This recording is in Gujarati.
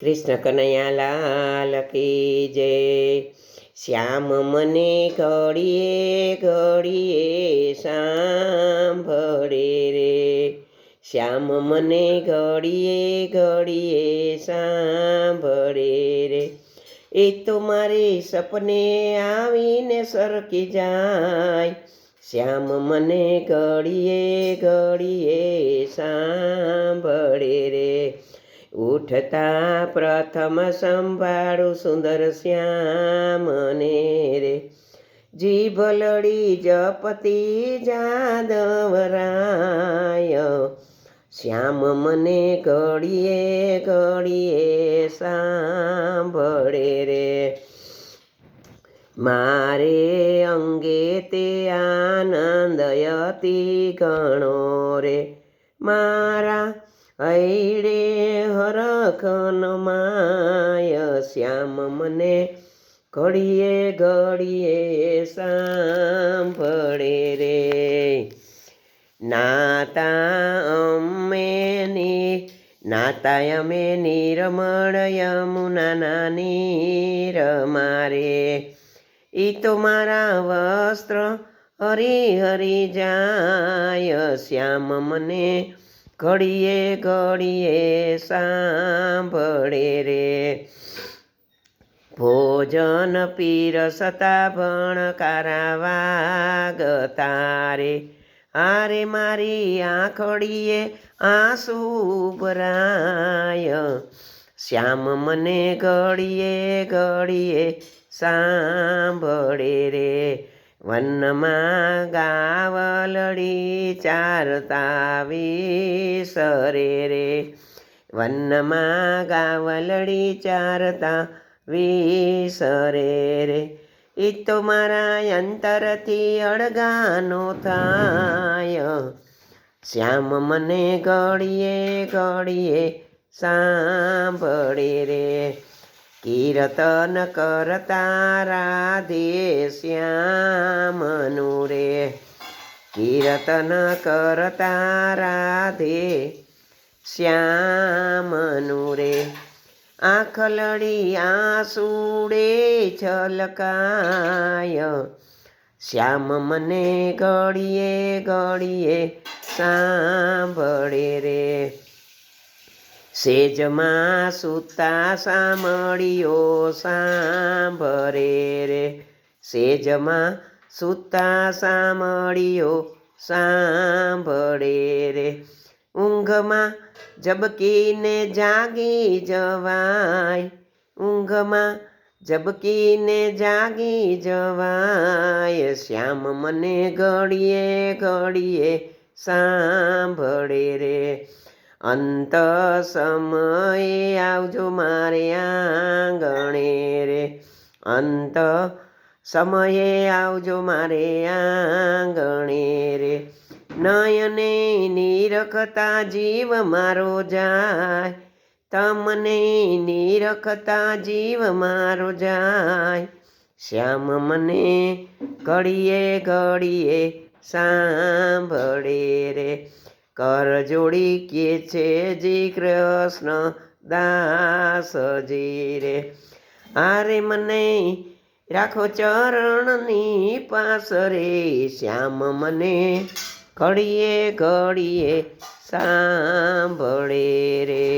કૃષ્ણ કનૈયા લાલ કી જય। શ્યામ મને ઘડીએ ઘડીએ સાંભળે રે, શ્યામ મને ઘડીએ ઘડીએ સાંભળે રે। એ તો મારે સપને આવીને સરકી જાય, શ્યામ મને ઘડીએ ઘડીએ સાંભળે રે। ઉઠતા પ્રથમ સંભાળું સુંદર શ્યામને રે, જીભ લડી જપતી જાદવરાય, શ્યામ મને ઘડીએ ઘડીએ સાંભળે રે। મારે અંગે તે આનંદ અતિ ઘણો રે, મારા હૈડે હરખન માય, શ્યામ મને ઘડીએ ઘડીએ સાંભળે રે। નાતા અમે નિર્મળ યમુના નીર મારે, ઈ તો મારા વસ્ત્ર હરી હરી જાય, શ્યામ મને ઘડીએ ઘડીએ સાંભળે રે। ભોજન પીરસતા ભણકારા વાગતા રે, આરે મારી આંખડીએ આંસુ ભરાય, શ્યામ મને ઘડીએ ઘડીએ સાંભળે રે। વનમાં ગાવલડી ચારતા વિસરે રે, વનમાં ગાવલડી ચારતા વિસરે રે, ઈ તો મારા અંતરથી અળગાનો થાય, શ્યામ મને ઘડીએ ઘડીએ સાંભળે રે। કીર્તન કરતા રાધે શ્યામનું રે, કીર્તન કરતા રાધે શ્યામનું રે, આંખલડી આંસુડે છલકાય, શ્યામ મને ઘડીએ ઘડીએ સાંભળે રે। સેજમાં સૂતા સામળીઓ સાંભળે રે, સેજમાં સૂતા સામળીઓ સાંભળે રે, ઊંઘમાં ઝબકીને જાગી જવાય, ઊંઘમાં ઝબકીને જાગી જવાય, શ્યામ મને ઘડીએ ઘડીએ સાંભળે રે। અંત સમયે આવજો મારે આંગણે રે, અંત સમયે આવજો મારે આંગણે રે, નયને નિરખતા જીવ મારો જાય, તમને નિરખતા જીવ મારો જાય, શ્યામ મને ઘડીએ ઘડીએ સાંભળે રે। કર જોડી કે છે જી કૃષ્ણ દાસજી રે, આરે મને રાખો ચરણની પાસ રે, શ્યામ મને ઘડીએ ઘડીએ સાંભળે રે।